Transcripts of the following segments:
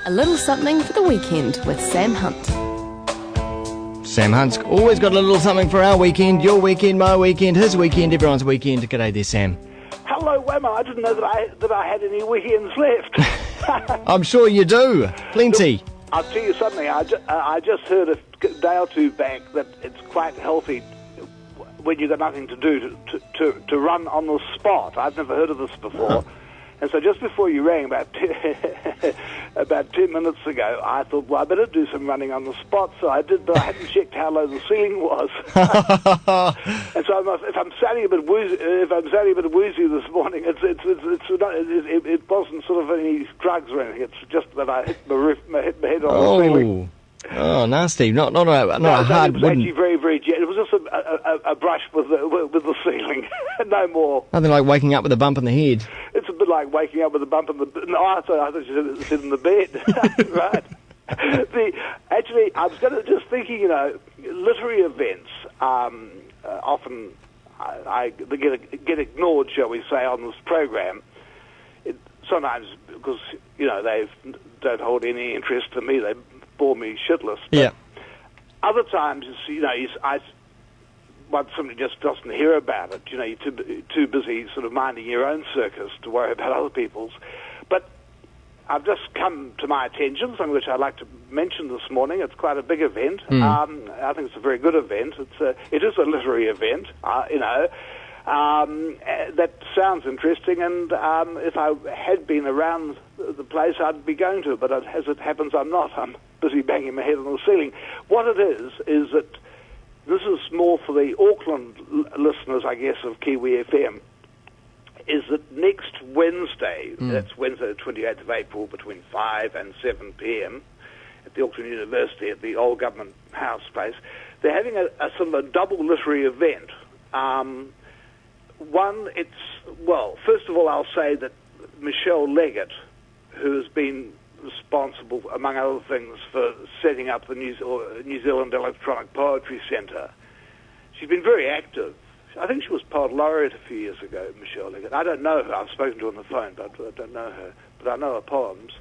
A little something for the weekend with Sam Hunt. Sam Hunt's always got a little something for our weekend, your weekend, my weekend, his weekend, everyone's weekend. G'day there, Sam. Hello, Wammo. I didn't know that I had any weekends left. I'm sure you do. Plenty. Look, I'll tell you something. I just heard a day or two back that it's quite healthy when you've got nothing to do to run on the spot. I've never heard of this before. Uh-huh. And so just before you rang, about 10 minutes ago, I thought, well, I better do some running on the spot. So I did, but I hadn't checked how low the ceiling was. And so if I'm sounding a bit woozy this morning, it wasn't sort of any drugs or anything. It's just that I hit my head on the ceiling. Oh, nasty! Not a hard it was wooden. actually very, very gentle. It was just a brush with the ceiling, no more. Nothing like waking up with a bump in the head. It's a bit like waking up with a bump in the... No, I thought you said in the bed. Right. Actually, I was just thinking, literary events often they get ignored, shall we say, on this program. Sometimes because, they don't hold any interest to me. They bore me shitless. But Yeah. other times, I want somebody just doesn't hear about it. You're too busy sort of minding your own circus to worry about other people's. But I've just come to my attention, something which I'd like to mention this morning. It's quite a big event. I think it's a very good event. It is a literary event, that sounds interesting, and if I had been around the place, I'd be going to, but as it happens, I'm not. I'm busy banging my head on the ceiling. What it is that this is more for the Auckland listeners, I guess, of Kiwi FM, is that next Wednesday, that's Wednesday the 28th of April, between 5 and 7 p.m. at the Auckland University, at the old government house place, they're having a sort of a double literary event. First of all, I'll say that Michelle Leggett, who has been responsible, among other things, for setting up the New Zealand Electronic Poetry Centre, she's been very active. I think she was Poet Laureate a few years ago, Michelle Leggett. I don't know her. I've spoken to her on the phone, but I don't know her. But I know her poems.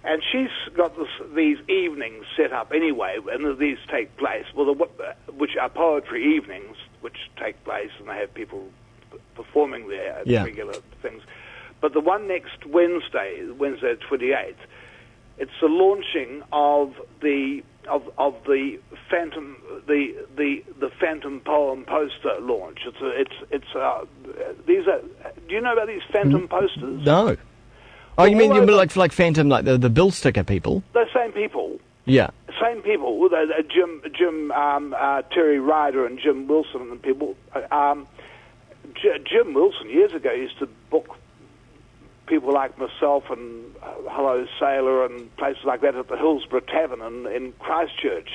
And she's got these evenings set up anyway, and these take place, which are poetry evenings, which take place, and they have people performing there at regular things. But the one next Wednesday, Wednesday the 28th, it's the launching of the Phantom poem poster launch. These are. Do you know about these Phantom posters? No. Oh, you mean like Phantom, like the bill sticker people? Those same people. Yeah. Same people. Jim, Terry Ryder, and Jim Wilson, and people. Jim Wilson years ago used to book people like myself and Hello Sailor and places like that at the Hillsborough Tavern in Christchurch.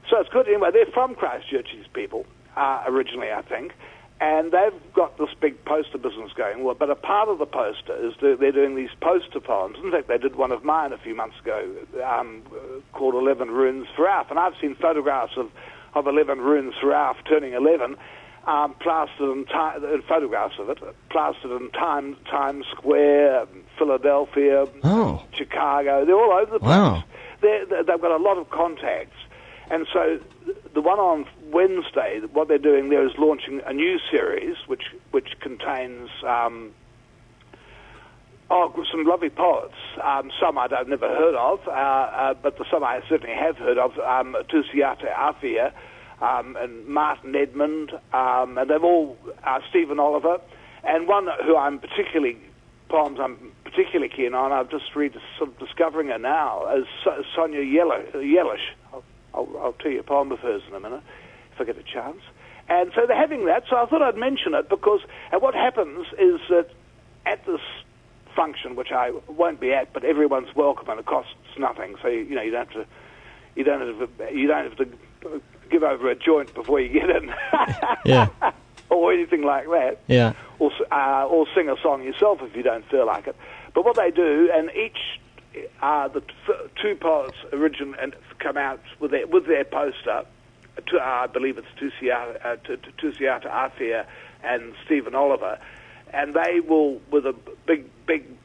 So it's good. Anyway, they're from Christchurch, these people, originally, I think. And they've got this big poster business going. Well, but a part of the poster is they're doing these poster poems. In fact, they did one of mine a few months ago called 11 Runes for Alf. And I've seen photographs of 11 Runes for Alf turning 11, plastered in photographs of it, plastered in Times Square, Philadelphia, Chicago. They're all over the place. Wow. They've got a lot of contacts. And so the one on Wednesday, what they're doing there is launching a new series which contains some lovely poets. Some I've never heard of, but some I certainly have heard of. Tusiata Afia and Martin Edmund, and they've all Stephen Oliver, and one who I'm particularly keen on. I've just discovering her now is Sonia Yellish. I'll tell you a poem of hers in a minute, if I get a chance. And so they're having that, so I thought I'd mention it, because what happens is that at this function, which I won't be at, but everyone's welcome and it costs nothing, so you don't have to give over a joint before you get in. Yeah. Or anything like that. Yeah. Or sing a song yourself if you don't feel like it. But what they do, and each the two poets and come out with their poster. I believe it's Tusiata Afia and Stephen Oliver, and they will, with a big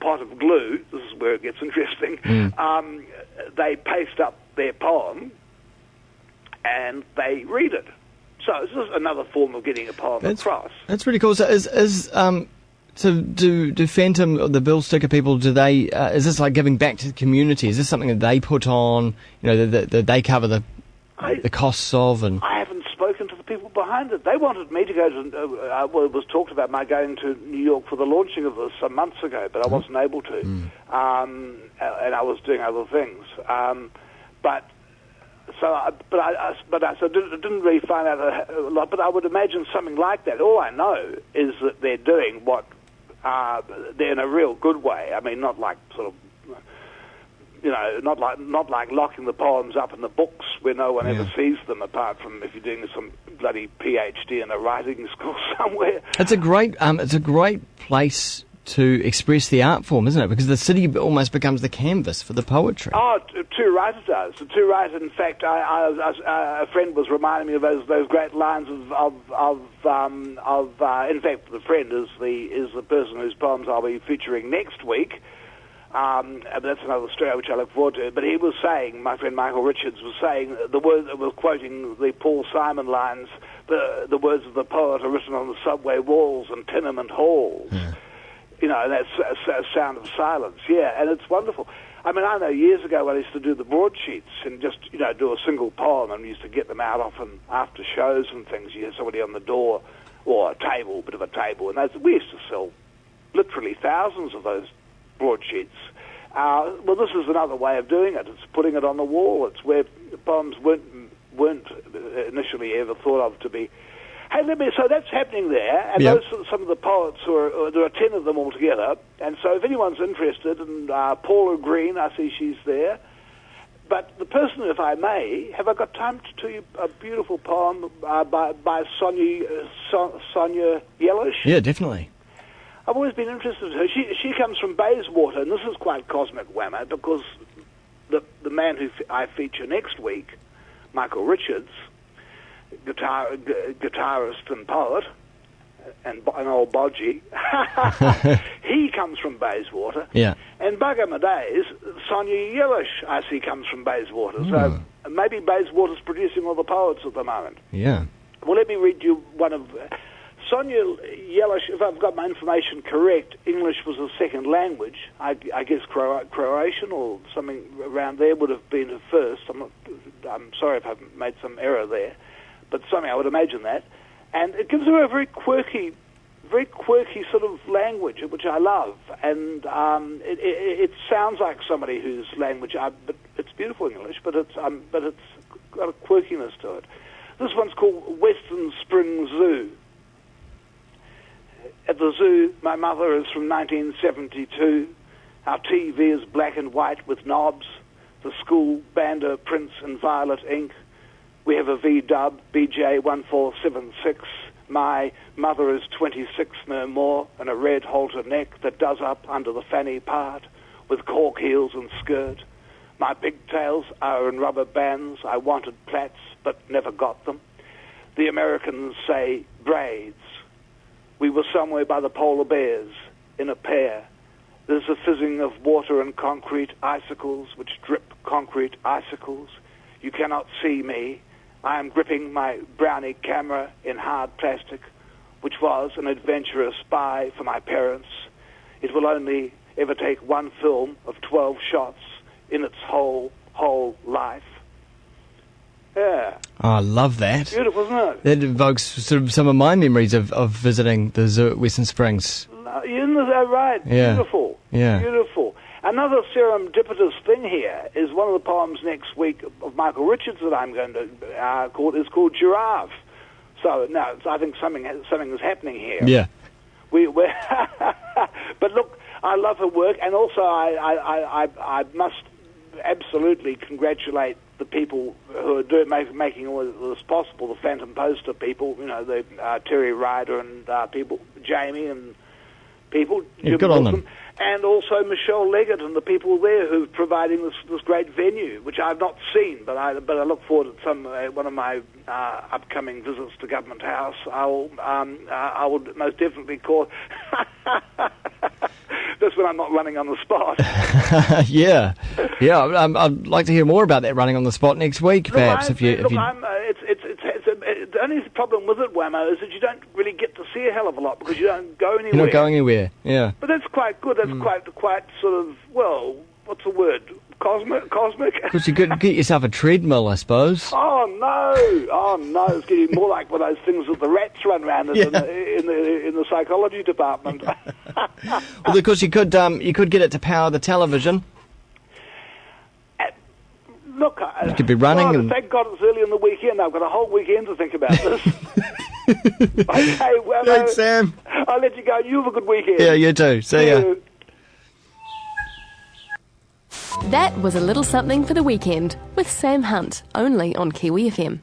pot of glue. This is where it gets interesting. They paste up their poem and they read it. So it's just another form of getting a poem across. That's really cool. So do Phantom, the bill sticker people, do they? Is this like giving back to the community? Is this something that they put on? That they cover the costs of? And I haven't spoken to the people behind it. They wanted me to go to. Well, it was talked about my going to New York for the launching of this some months ago, but I wasn't able to, and I was doing other things. I didn't really find out a lot. But I would imagine something like that. All I know is that they're doing what they're in a real good way. I mean, not like sort of. Not like locking the poems up in the books where no one ever sees them, apart from if you're doing some bloody PhD in a writing school somewhere. It's a great place to express the art form, isn't it? Because the city almost becomes the canvas for the poetry. Oh, too right it does. Too right. In fact, a friend was reminding me of those great lines of in fact, the friend is the person whose poems I'll be featuring next week. That's another story which I look forward to. But he was saying, my friend Michael Richards was saying, was quoting the Paul Simon lines, the words of the poet are written on the subway walls and tenement halls. Yeah. That's a sound of silence. Yeah, and it's wonderful. I mean, I know years ago when I used to do the broadsheets and just, do a single poem, and we used to get them out often after shows and things. You had somebody on the door or a bit of a table, and we used to sell literally thousands of those broadsheets. Well, this is another way of doing it. It's putting it on the wall. It's where poems weren't initially ever thought of to be. Hey, so that's happening there, and those are some of the poets there are 10 of them altogether, and so if anyone's interested, and Paula Green, I see she's there, but the person, if I may, have I got time to tell you a beautiful poem by Sonia Yellish? Yeah, definitely. I've always been interested in her. She comes from Bayswater, and this is quite cosmic, Wammo, because the man who I feature next week, Michael Richards, guitarist and poet, and an old bodgy, he comes from Bayswater. Yeah. And bugger my days, Sonia Yellish, I see, comes from Bayswater. So maybe Bayswater's producing all the poets at the moment. Yeah. Well, let me read you one of... Sonia Yellish, if I've got my information correct, English was a second language. I guess Croatian or something around there would have been her first. I'm sorry if I've made some error there, but something I would imagine that. And it gives her a very quirky sort of language, which I love. And it sounds like somebody whose language, but it's beautiful English, but it's got a quirkiness to it. This one's called Western Spring Zoo. At the zoo, my mother is from 1972. Our TV is black and white with knobs. The school bander prints in violet ink. We have a V-dub, BJ1476. My mother is 26 no more, and a red halter neck that does up under the fanny part, with cork heels and skirt. My pigtails are in rubber bands. I wanted plaits, but never got them. The Americans say braids. We were somewhere by the polar bears, in a pair. There's a fizzing of water and concrete icicles, which drip concrete icicles. You cannot see me. I am gripping my brownie camera in hard plastic, which was an adventurous spy for my parents. It will only ever take one film of 12 shots in its whole life. Yeah. Oh, I love that. Beautiful, isn't it? That evokes sort of some of my memories of visiting the zoo at Western Springs. Isn't that right? Yeah. Beautiful. Yeah. Beautiful. Another serendipitous thing here is one of the poems next week of Michael Richards that I'm going to is called Giraffe. So now I think something is happening here. Yeah. But look, I love her work, and also I must absolutely congratulate the people who are making all this possible, the Phantom Poster people, the Terry Ryder and people, Jamie and people, Yeah, good on them. and also Michelle Leggett and the people there who are providing this great venue, which I've not seen, but I look forward to one of my upcoming visits to Government House. I will most definitely call. That's when I'm not running on the spot. Yeah. I'd like to hear more about that running on the spot next week, perhaps. The only problem with it, Wammo, is that you don't really get to see a hell of a lot because you don't go anywhere. You're not going anywhere, yeah. But that's quite good. That's quite sort of, well, what's the word? Cosmic? Because you could get yourself a treadmill, I suppose. Oh no! It's getting more like one of those things that the rats run around in the psychology department. Well, of course, you could get it to power the television. Look, you could be running. And thank God it's early in the weekend. I've got a whole weekend to think about this. Okay, well, thanks, Sam. I'll let you go. You have a good weekend. Yeah, you too. See ya. That was a little something for the weekend with Sam Hunt, only on Kiwi FM.